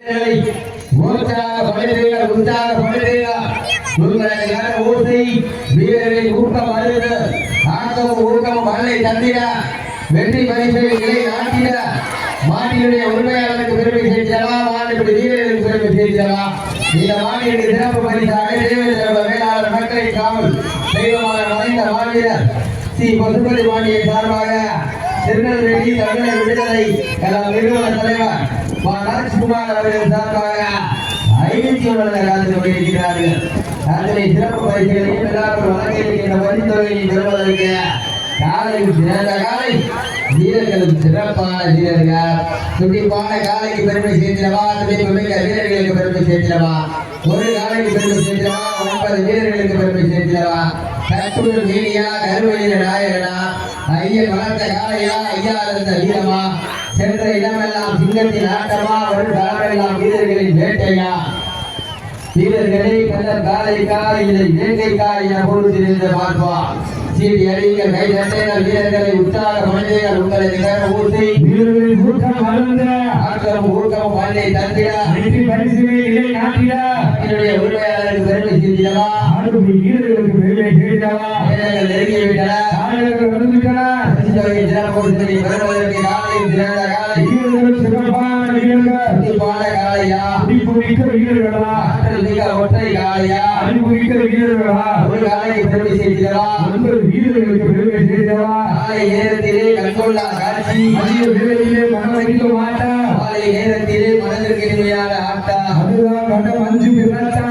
வெற்றி பரிசை நாட்டிட மாட்டினுடைய உரிமையாளருக்கு பெருமை சேர்த்தவா மாநில வீரர்களுக்கு பெருமை சேர்த்தவா இந்த மாநில சிறப்பு பரிசாக வேளாளர் மக்களை காவல் தெய்வமாக மறைந்த மாவீரர் ஸ்ரீ பசுபதி பாண்டிய சார்பாக திருநெல்வேலி தமிழர் விடுதலை நிறுவன தலைவர் ராஜ்குமார் அவர்கள் சார்பாக 500 காலத்தில் கொண்டிருக்கிறார்கள். அதனை சிறப்பு பரிசுகளையும் எல்லாரும் வழங்கியிருக்கின்ற வரித்தொகையை பெறுவதற்கு காலைக்கு சிறந்த காலை வீரர்களுக்கு சிறப்பான வீரர்கள் துடிப்பான காலைக்கு பெருமை சேர்த்திடவா துடிப்புமிக்க வீரர்களுக்கு பெருமை சேர்த்திடவா ஒரு காலைக்கு பெருமை சேர்த்திடவா 9 வீரர்களுக்கு பெருமை சேர்த்திடவா கற்பூர் வீரியா கருவீர நாயகனா ஐய வளர்த்த காலையா ஐயா இருந்த வீரமா சென்ற இடமெல்லாம் சிங்கத்தின் ஆட்டமா ஒரு காலமெல்லாம் வீரர்களின் வேட்டையா வீரர்களை கல்லர் காலைக்கா இல்லை வேங்கைக்கா என பொழுது பார்ப்பார் சீடி அடிகள் கை தட்டைகள் வீரர்களை உற்சாக மனிதர்கள் உங்களை நிகர ஊசி வீரர்களின் ஊக்கம் வளர்ந்த ஆக்கம் ஊக்கம் மண்ணை தந்திட வெற்றி பரிசுகளை இலை நாட்டிட என்னுடைய உரிமையாளருக்கு பெருமை சேர்த்திடவா வீரர்களுக்கு பெருமை சேர்த்திடவா வீரர்கள் நெருங்கிவிட்டன காலைகள் வந்துவிட்டன பரிசுகளை சிறப்பு பெறுவதற்கு காலையில் சிறந்த காலை வீரர்கள் சிறப்பான வீரர்கள் துடிப்பான காலையா துடிப்புமிக்க வீரர்களா ஆற்றல் மிக்க ஒற்றை காலையா அறிவுமிக்க வீரர்களா ஒரு காலைக்கு பெருமை சேர்த்திடவா வீரர்களுக்கு பெருமை சேர்த்தவா காலை நேரத்திலே கண்கொள்ளா காட்சி மதிய வேளையிலே மனமகிழ்ந்த மாட்டா காலை நேரத்திலே மனதிற்கு இனிமையான ஆட்டா அதுதான் கண்டம் அஞ்சு விரட்டா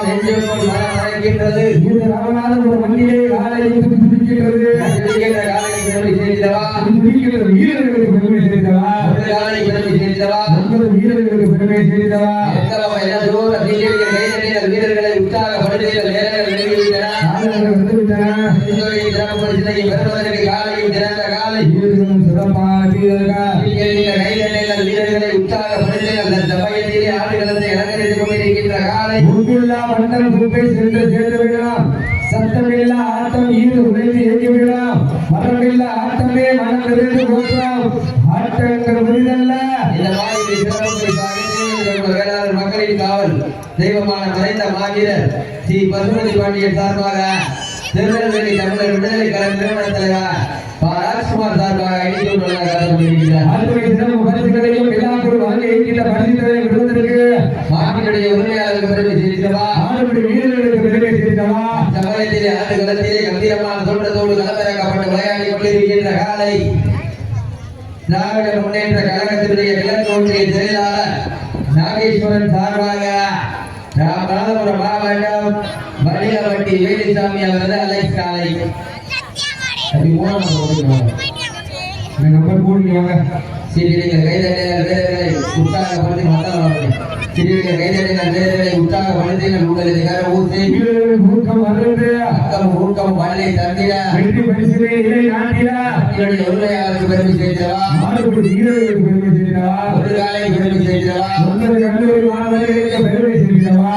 நெஞ்சம் மனம் அழைக்கின்றது இந்த ராமநாதன் ஒரு மண்ணிலே காலை துடிக்கின்றது காலை பெருமை சேர்த்தவா துடிக்கின்ற வீரர்களுக்கு பெருமை சேர்த்தவா ஒரு காலை பெருமை சேர்த்தவா 9 வீரர்களுக்கு பெருமை சேர்த்தவா எல்லாம் தூர வீரர்களை உற்சாகப்படுத்துகிற நேரங்கள் நெருங்கிவிட்டன வீரர்களை உற்சாகப்படுத்த சமயத்திலே ஆடுகளத்தை அலங்கரித்துக் கொண்டிருக்கின்ற காலை சத்தமில்லா ஆட்டம் ஈடு உழைத்து இயக்கி விடலாம் மரமில்லா ஆட்டமே மனம் நிறைந்து போற்றலாம் ஆட்டங்கள் புரிதல்ல இந்த மாதிரி வேளாளர் மக்களின் காவல் தெய்வமான மறைந்த மாவீரர் ஸ்ரீ பசுபதி பாண்டியன் சார்பாக திருநெல்வேலி தமிழர் விடுதலை கழக நிறுவன தலைவர் ராஜ்குமார் சார்பாக 500 பரிசுகளையும் எல்லாருக்கும் வழங்க இருக்கின்ற பரிசுகளை விடுவதற்கு மாவீரருடைய உரிமையாளருக்கு பெருமை சேர்த்தவா வீரர்களுக்கு பெருமை சேர்த்தவா சமயத்திலே ஆண்டுகளத்திலே கம்பீரமான தோற்றத்தோடு களமிறக்கப்பட்டு விளையாடி கொண்டிருக்கின்ற காலை திராவிட முன்னேற்ற கழகத்தினுடைய கிழக்கு ஒன்றிய செயலாளர் நாகேஸ்வரன் சார்பாக ராமநாதபுரம் மாவட்டம் வலியவட்டி வேலுசாமி அவரது அலைஸ் காலை நம்பர் போடுங்க சிறியர்கள் கைதட்டினர் வீரர்களை உற்சாகப்படுத்தி மாற்றலாம் சிறியர்கள் கைதட்டினர் வீரர்களை உற்சாகப்படுத்தினர் உங்களது நிகர ஊசி ஊக்கம் வருது அக்கம் ஊக்கம் மண்ணை தந்திட வெற்றி பரிசுகளை இலை நாட்டிட என்னுடைய உரிமையாளருக்கு பெருமை சேர்த்தவா மாடுபடி வீரர்களுக்கு பெருமை சேர்த்தவா ஒரு காலை பெருமை சேர்த்தவா 9 கல்லூரி மாணவர்களுக்கு பெருமை சேர்த்தவா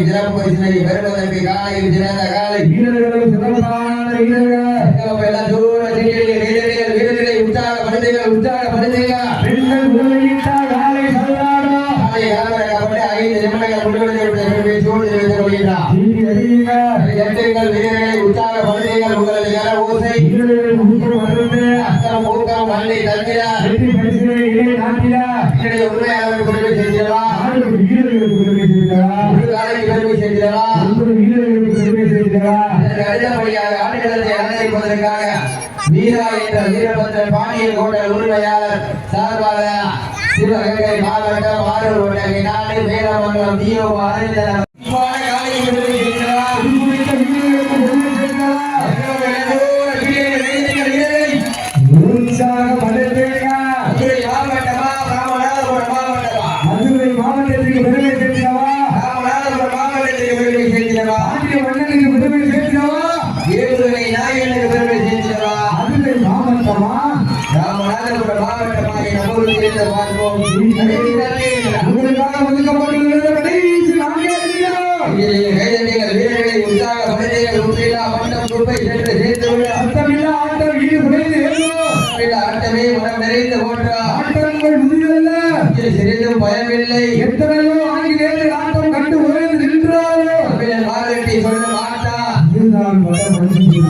சிறப்பு பரிசினை பெறுவதற்கு காலையில் சிறந்த காலை வீரர்களும் சிறப்பான வீரர்கள் தூர வீரர்களை உற்சாகப்படுத்துங்க பெண்கள் உதவியிட்டா காலை சல்லாடும் காலை கலவரப்பட்டு 5 நிமிடங்கள் முடிவெடுத்து வீரர்களை உற்சாகப்படுத்துங்கள் உங்களது கர ஓசை அக்கம் ஊக்கம் மண்ணை தந்திட வெற்றி பரிசுகளை இலை நாட்டிட என்னுடைய உரிமையாளருக்கு பெருமை சேர்த்தவா வீரர்களுக்கு பெருமை சேர்த்தவா ஒரு காலைக்கு பெருமை சேர்த்தவா 9 வீரர்களுக்கு பெருமை சேர்த்தவா அடுத்தபடியாக ஆடுகளத்தை அலங்கரிப்பதற்காக வீரா என்ற வீரபத்திரன் பாண்டியன் கோட்டல் உரிமையாளர் சார்பாக சிவகங்கை மாவட்டம் ஆரூர் ஒட்டகை நாடு வேலமங்கலம் தீயோ அறிந்தனர் வீரர்களை உற்சாகப்படுத்த களத்தில் ஆட்டமே மனம் நிறைந்த ஓட்டம். ஆட்டங்கள் முடிவல்ல, சிறிதும் பயமில்லை. எத்தனையோ ஆங்கிலேயர் ஆட்டம் கண்டு உயர்ந்து நின்றாரோ தமிழன் மாதட்டி சொல்ல மாட்டா. இதுதான் வட மனுஷன்